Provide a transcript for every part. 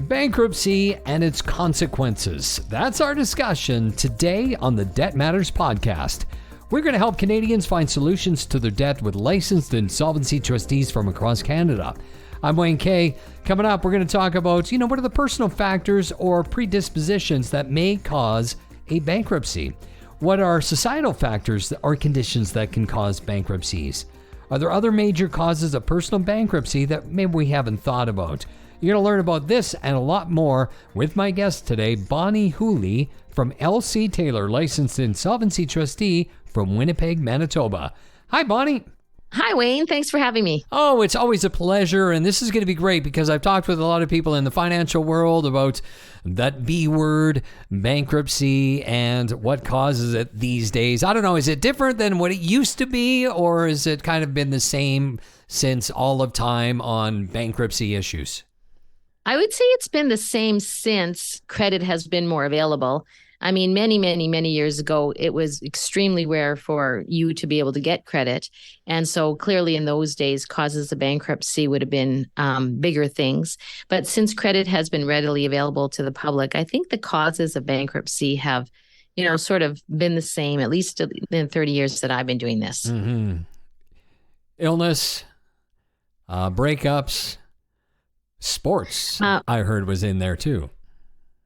Bankruptcy and its consequences. That's our discussion today on the Debt Matters podcast. We're going to help Canadians find solutions to their debt with licensed insolvency trustees from across Canada. I'm Wayne Kay. Coming up, we're going to talk about, what are the personal factors or predispositions that may cause a bankruptcy? What are societal factors or conditions that can cause bankruptcies? Are there other major causes of personal bankruptcy that maybe we haven't thought about? You're going to learn about this and a lot more with my guest today, Bonnie Hooley from L.C. Taylor, licensed insolvency trustee from Winnipeg, Manitoba. Hi, Bonnie. Hi, Wayne. Thanks for having me. Oh, it's always a pleasure, and this is going to be great because I've talked with a lot of people in the financial world about that B word, bankruptcy, and what causes it these days. I don't know, is it different than what it used to be, or has it kind of been the same since all of time on bankruptcy issues? I would say it's been the same since credit has been more available. I mean, many, many, many years ago, it was extremely rare for you to be able to get credit. And so clearly in those days, causes of bankruptcy would have been bigger things. But since credit has been readily available to the public, I think the causes of bankruptcy have, sort of been the same, at least in the 30 years that I've been doing this. Mm-hmm. Illness, breakups, sports, I heard was in there too.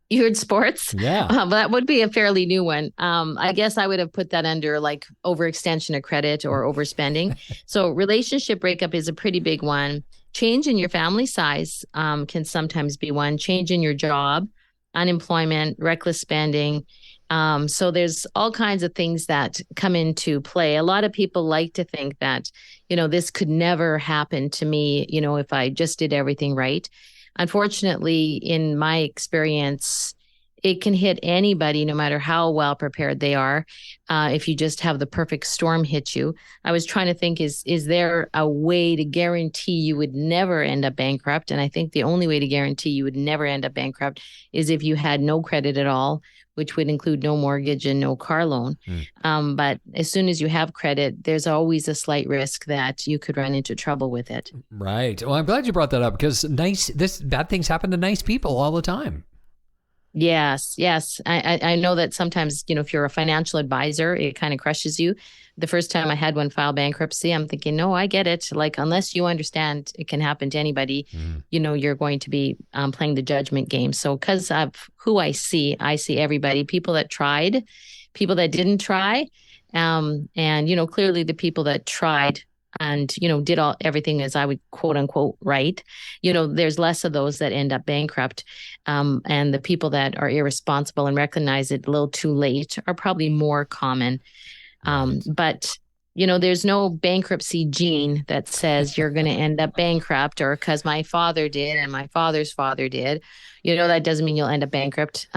You heard sports? Yeah. That would be a fairly new one. I guess I would have put that under like overextension of credit or overspending. So relationship breakup is a pretty big one. Change in your family size can sometimes be one. Change in your job, unemployment, reckless spending. So there's all kinds of things that come into play. A lot of people like to think that, this could never happen to me, if I just did everything right. Unfortunately, in my experience, it can hit anybody, no matter how well prepared they are. If you just have the perfect storm hit you. I was trying to think, is there a way to guarantee you would never end up bankrupt? And I think the only way to guarantee you would never end up bankrupt is if you had no credit at all, which would include no mortgage and no car loan. But as soon as you have credit, there's always a slight risk that you could run into trouble with it. Right. Well, I'm glad you brought that up because bad things happen to nice people all the time. Yes. I know that sometimes, if you're a financial advisor, it kind of crushes you. The first time I had one file bankruptcy, I'm thinking, no, I get it. Like, unless you understand it can happen to anybody, you're going to be playing the judgment game. So because of who I see everybody, people that tried, people that didn't try. And, clearly the people that tried and, did everything as I would quote unquote, right. There's less of those that end up bankrupt. And the people that are irresponsible and recognize it a little too late are probably more common. But, there's no bankruptcy gene that says you're going to end up bankrupt or because my father did and my father's father did, that doesn't mean you'll end up bankrupt.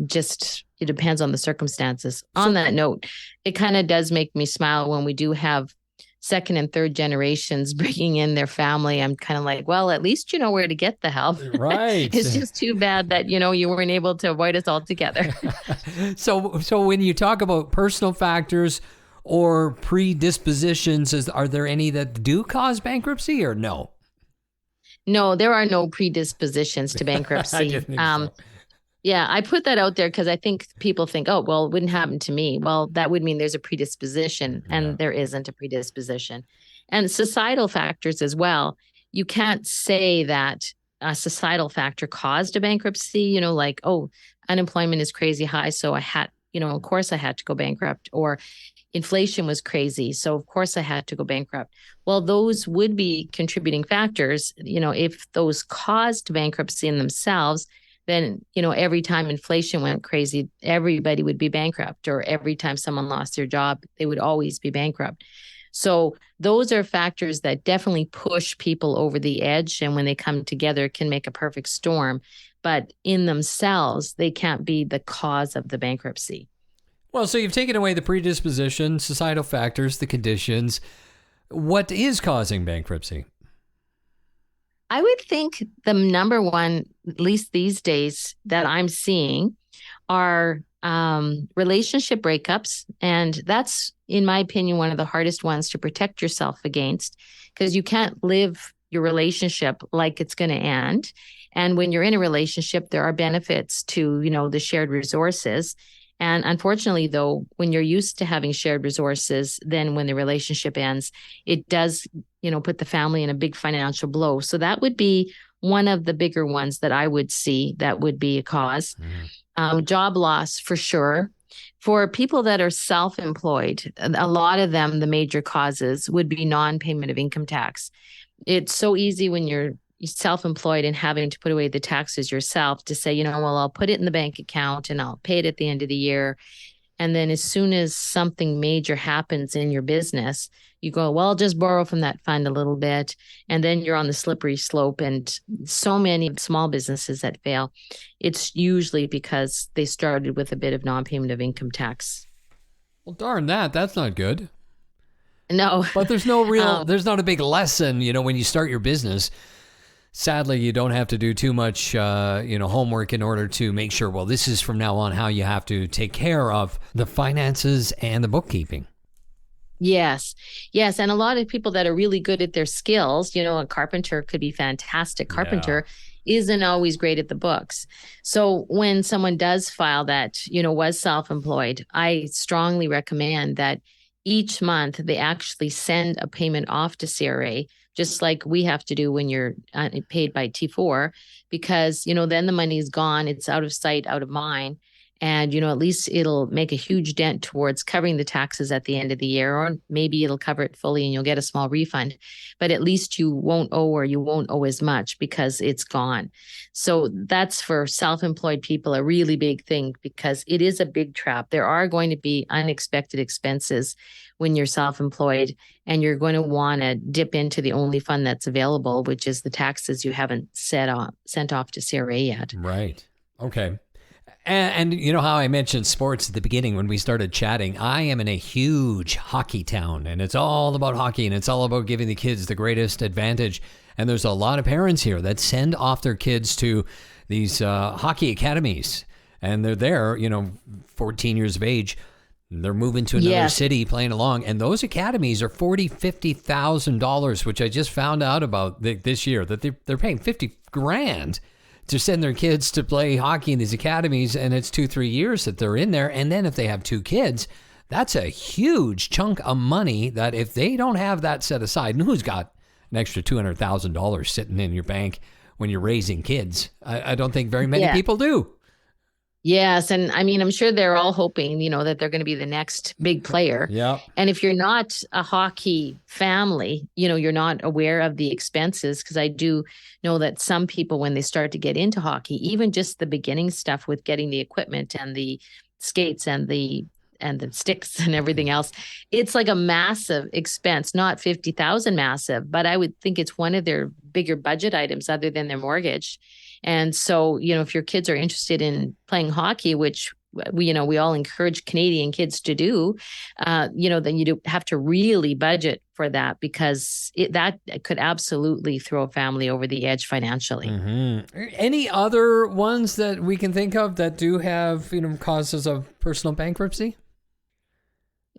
Just it depends on the circumstances. On that note, it kind of does make me smile when we do have second and third generations bringing in their family. I'm kind of like, well, at least you know where to get the help. Right. It's just too bad that, you weren't able to avoid us altogether. So when you talk about personal factors or predispositions, are there any that do cause bankruptcy or no? No, there are no predispositions to bankruptcy. I didn't think so. Yeah, I put that out there because I think people think, oh, well, it wouldn't happen to me. Well, that would mean there's a predisposition, and there isn't a predisposition. And societal factors as well. You can't say that a societal factor caused a bankruptcy, like, oh, unemployment is crazy high, so I had, of course I had to go bankrupt, or inflation was crazy, so of course I had to go bankrupt. Well, those would be contributing factors. If those caused bankruptcy in themselves, then, every time inflation went crazy, everybody would be bankrupt, or every time someone lost their job, they would always be bankrupt. So those are factors that definitely push people over the edge. And when they come together, can make a perfect storm. But in themselves, they can't be the cause of the bankruptcy. Well, so you've taken away the predisposition, societal factors, the conditions. What is causing bankruptcy? I would think the number one, at least these days, that I'm seeing are relationship breakups. And that's, in my opinion, one of the hardest ones to protect yourself against, because you can't live your relationship like it's going to end. And when you're in a relationship, there are benefits to, the shared resources. And unfortunately, though, when you're used to having shared resources, then when the relationship ends, it does, put the family in a big financial blow. So that would be one of the bigger ones that I would see that would be a cause. Job loss, for sure. For people that are self-employed, a lot of them, the major causes would be non-payment of income tax. It's so easy when you're self-employed and having to put away the taxes yourself to say, well, I'll put it in the bank account and I'll pay it at the end of the year. And then as soon as something major happens in your business, you go, well, I'll just borrow from that fund a little bit. And then you're on the slippery slope. And so many small businesses that fail, it's usually because they started with a bit of non-payment of income tax. Well, darn that. That's not good. No. But there's no there's not a big lesson, when you start your business. Sadly, you don't have to do too much, homework in order to make sure, well, this is from now on how you have to take care of the finances and the bookkeeping. Yes. And a lot of people that are really good at their skills, a carpenter could be fantastic. Carpenter isn't always great at the books. So when someone does file that, was self-employed, I strongly recommend that each month they actually send a payment off to CRA, just like we have to do when you're paid by T4, because, then the money is gone. It's out of sight, out of mind. And, at least it'll make a huge dent towards covering the taxes at the end of the year, or maybe it'll cover it fully and you'll get a small refund. But at least you won't owe as much because it's gone. So that's for self-employed people, a really big thing, because it is a big trap. There are going to be unexpected expenses when you're self-employed, and you're going to want to dip into the only fund that's available, which is the taxes you haven't sent off to CRA yet. Right. Okay. And you know how I mentioned sports at the beginning when we started chatting? I am in a huge hockey town, and it's all about hockey, and it's all about giving the kids the greatest advantage. And there's a lot of parents here that send off their kids to these hockey academies, and they're there, 14 years of age. They're moving to another city, playing along, and those academies are $40,000, $50,000, which I just found out about this year, that they're paying $50,000 to send their kids to play hockey in these academies, and it's 2-3 years that they're in there. And then if they have 2 kids, that's a huge chunk of money that if they don't have that set aside, and who's got an extra $200,000 sitting in your bank when you're raising kids? I don't think very many people do. Yes. And I mean, I'm sure they're all hoping, that they're going to be the next big player. Yeah. And if you're not a hockey family, you're not aware of the expenses, because I do know that some people, when they start to get into hockey, even just the beginning stuff with getting the equipment and the skates and the sticks and everything else, it's like a massive expense, not 50,000 massive, but I would think it's one of their bigger budget items other than their mortgage. And so, if your kids are interested in playing hockey, which we all encourage Canadian kids to do, then you do have to really budget for that, because that could absolutely throw a family over the edge financially. Mm-hmm. Any other ones that we can think of that do have, causes of personal bankruptcy?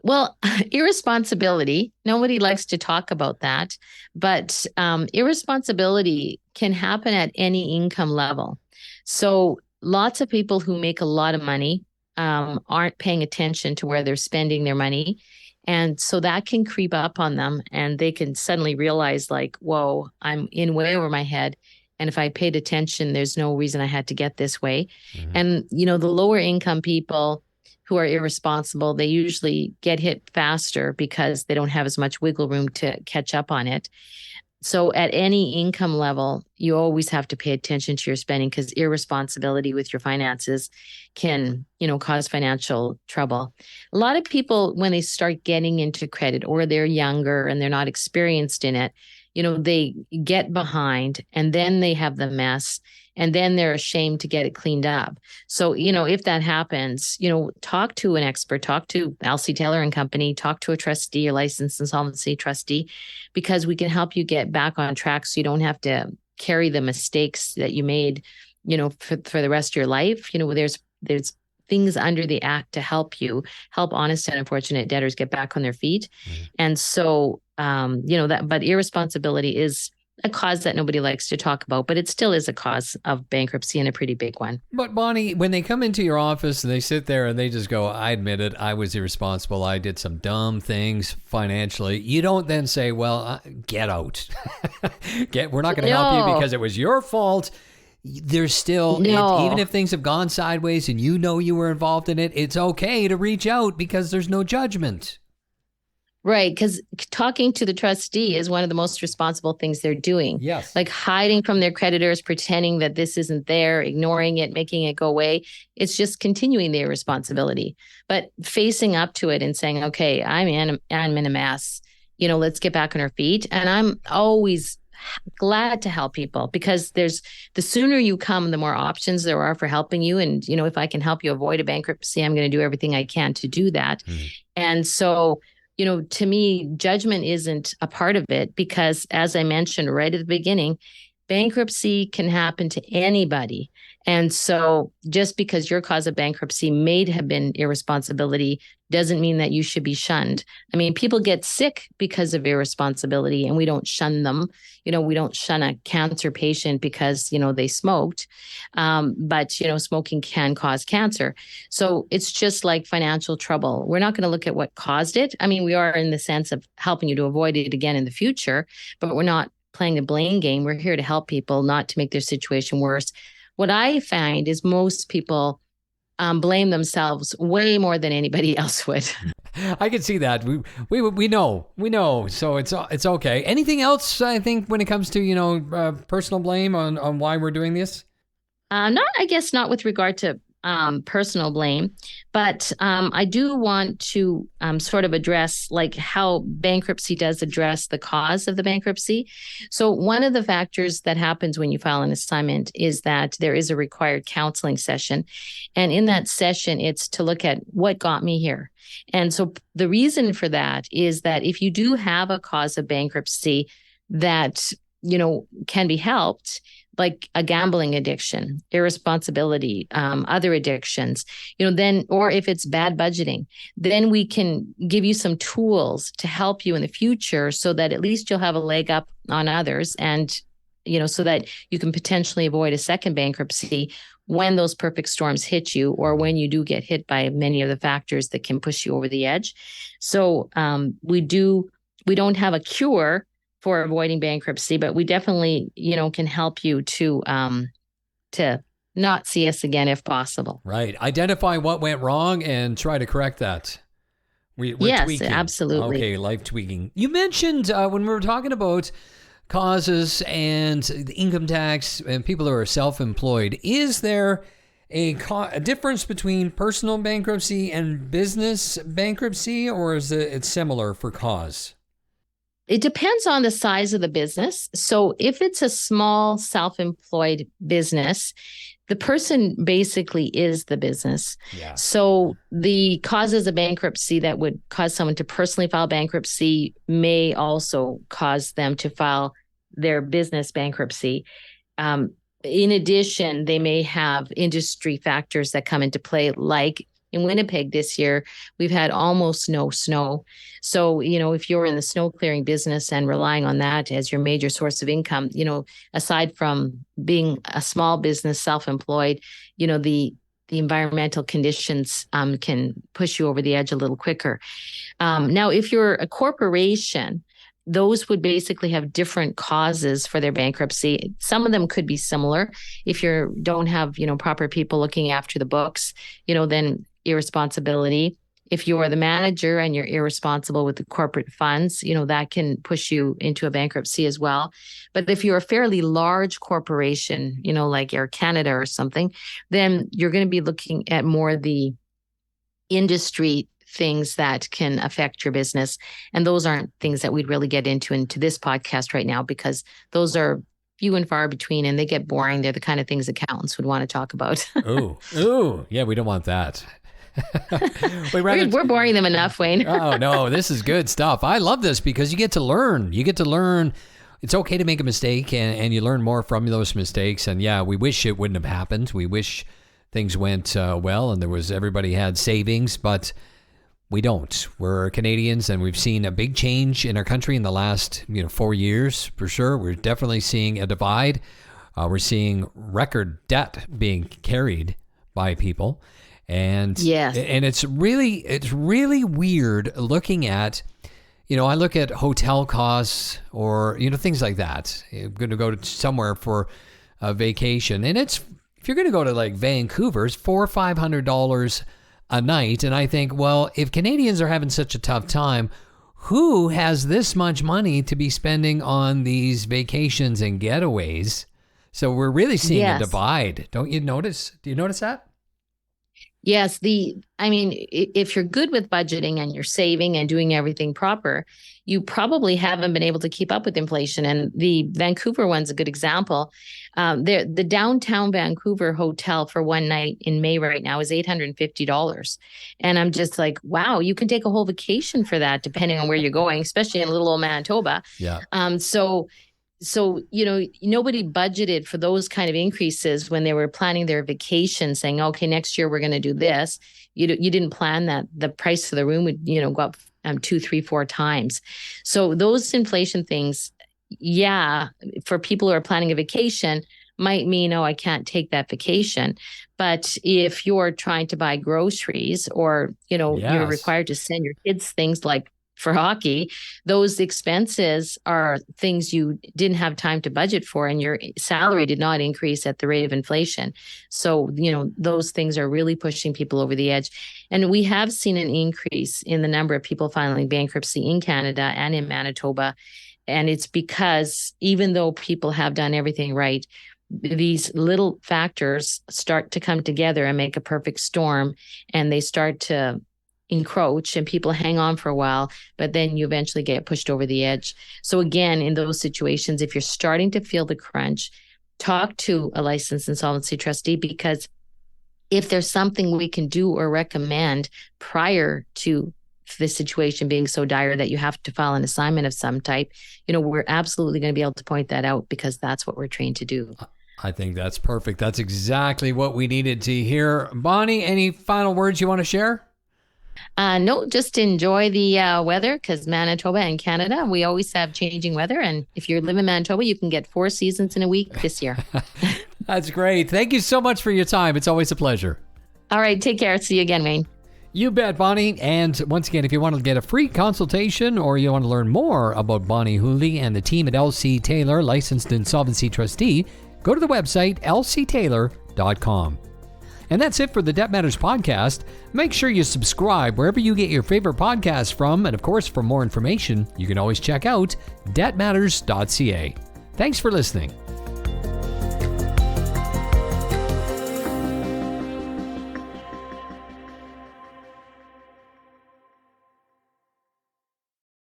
Well, irresponsibility, nobody likes to talk about that, but irresponsibility can happen at any income level. So lots of people who make a lot of money aren't paying attention to where they're spending their money. And so that can creep up on them, and they can suddenly realize, like, whoa, I'm in way over my head. And if I paid attention, there's no reason I had to get this way. Mm-hmm. And, the lower income people who are irresponsible, they usually get hit faster because they don't have as much wiggle room to catch up on it. So at any income level, you always have to pay attention to your spending, because irresponsibility with your finances can, cause financial trouble. A lot of people, when they start getting into credit, or they're younger and they're not experienced in it, they get behind, and then they have the mess, and then they're ashamed to get it cleaned up. So, if that happens, talk to an expert, talk to Elsie Taylor and Company, talk to a trustee, a licensed insolvency trustee, because we can help you get back on track so you don't have to carry the mistakes that you made, for the rest of your life. There's things under the act to help honest and unfortunate debtors get back on their feet. Mm-hmm. And so, but irresponsibility is a cause that nobody likes to talk about, but it still is a cause of bankruptcy and a pretty big one. But Bonnie, when they come into your office and they sit there and they just go, I admit it, I was irresponsible. I did some dumb things financially. You don't then say, well, get out. We're not going to help you because it was your fault. There's still, even if things have gone sideways and you know you were involved in it, it's okay to reach out because there's no judgment. Right, because talking to the trustee is one of the most responsible things they're doing. Yes. Like hiding from their creditors, pretending that this isn't there, ignoring it, making it go away. It's just continuing their responsibility. But facing up to it and saying, okay, I'm in a mess. Let's get back on our feet. And I'm always glad to help people because the sooner you come, the more options there are for helping you. And, if I can help you avoid a bankruptcy, I'm going to do everything I can to do that. Mm-hmm. And so, to me, judgment isn't a part of it because, as I mentioned right at the beginning, bankruptcy can happen to anybody. And so just because your cause of bankruptcy may have been irresponsibility doesn't mean that you should be shunned. I mean, people get sick because of irresponsibility and we don't shun them. We don't shun a cancer patient because, they smoked. But smoking can cause cancer. So it's just like financial trouble. We're not going to look at what caused it. I mean, we are in the sense of helping you to avoid it again in the future, but we're not playing a blame game. We're here to help people, not to make their situation worse. What I find is most people blame themselves way more than anybody else would. I can see that. We know. So it's okay. Anything else? I think when it comes to personal blame on why we're doing this. Not with regard to personal blame, but I do want to sort of address like how bankruptcy does address the cause of the bankruptcy. So one of the factors that happens when you file an assignment is that there is a required counseling session. And in that session, it's to look at what got me here. And so the reason for that is that if you do have a cause of bankruptcy that, can be helped, like a gambling addiction, irresponsibility, other addictions, then, or if it's bad budgeting, then we can give you some tools to help you in the future so that at least you'll have a leg up on others and, so that you can potentially avoid a second bankruptcy when those perfect storms hit you or when you do get hit by many of the factors that can push you over the edge. So we don't have a cure for avoiding bankruptcy, but we definitely, can help you to not see us again if possible. Right. Identify what went wrong and try to correct that. We're yes, tweaking. Absolutely. Okay, life tweaking. You mentioned when we were talking about causes and the income tax and people who are self-employed, is there a difference between personal bankruptcy and business bankruptcy, or is it similar for cause? It depends on the size of the business. So if it's a small self-employed business, the person basically is the business. Yeah. So the causes of bankruptcy that would cause someone to personally file bankruptcy may also cause them to file their business bankruptcy. In addition, they may have industry factors that come into play, like in Winnipeg this year, we've had almost no snow. So, if you're in the snow clearing business and relying on that as your major source of income, aside from being a small business, self-employed, the environmental conditions can push you over the edge a little quicker. Now, if you're a corporation, those would basically have different causes for their bankruptcy. Some of them could be similar. If you don't have, proper people looking after the books, then irresponsibility. If you are the manager and you're irresponsible with the corporate funds, that can push you into a bankruptcy as well. But if you're a fairly large corporation, like Air Canada or something, then you're going to be looking at more the industry things that can affect your business. And those aren't things that we'd really get into this podcast right now, because those are few and far between and they get boring. They're the kind of things accountants would want to talk about. Ooh. Yeah, we don't want that. We're boring them enough, Wayne. Oh, no, this is good stuff. I love this because you get to learn. It's okay to make a mistake and you learn more from those mistakes. And yeah, we wish it wouldn't have happened. We wish things went well and everybody had savings, but We don't. We're Canadians, and we've seen a big change in our country in the last 4 years, for sure. We're definitely seeing a divide. We're seeing record debt being carried by people. And Yes. and it's really weird looking at, I look at hotel costs or, things like that. I'm going to go to somewhere for a vacation. And if you're going to go to like Vancouver, it's $400 or $500 a night. And I think, well, if Canadians are having such a tough time, who has this much money to be spending on these vacations and getaways? So we're really seeing a divide. Don't you notice? Do you notice that? Yes. If you're good with budgeting and you're saving and doing everything proper, you probably haven't been able to keep up with inflation. And the Vancouver one's a good example. The downtown Vancouver hotel for one night in May right now is $850. And I'm just like, wow, you can take a whole vacation for that, depending on where you're going, especially in little old Manitoba. Yeah. So, nobody budgeted for those kind of increases when they were planning their vacation, saying, okay, next year we're going to do this. You didn't plan that the price of the room would, go up 2, 3, 4 times. So those inflation things, for people who are planning a vacation might mean, I can't take that vacation. But if you're trying to buy groceries or, you're required to send your kids things like for hockey, those expenses are things you didn't have time to budget for, and your salary did not increase at the rate of inflation. So, those things are really pushing people over the edge. And we have seen an increase in the number of people filing bankruptcy in Canada and in Manitoba. And it's because even though people have done everything right, these little factors start to come together and make a perfect storm, and they start to encroach and people hang on for a while, but then you eventually get pushed over the edge. So again, in those situations, if you're starting to feel the crunch, talk to a licensed insolvency trustee, because if there's something we can do or recommend prior to the situation being so dire that you have to file an assignment of some type, we're absolutely going to be able to point that out, because that's what we're trained to do. I think that's perfect. That's exactly what we needed to hear. Bonnie, any final words you want to share? No, just enjoy the weather, because Manitoba and Canada, we always have changing weather. And if you live in Manitoba, you can get 4 seasons in a week this year. That's great. Thank you so much for your time. It's always a pleasure. All right. Take care. See you again, Wayne. You bet, Bonnie. And once again, if you want to get a free consultation or you want to learn more about Bonnie Hooley and the team at LC Taylor, Licensed Insolvency Trustee, go to the website lctaylor.com. And that's it for the Debt Matters podcast. Make sure you subscribe wherever you get your favorite podcasts from. And of course, for more information, you can always check out debtmatters.ca. Thanks for listening.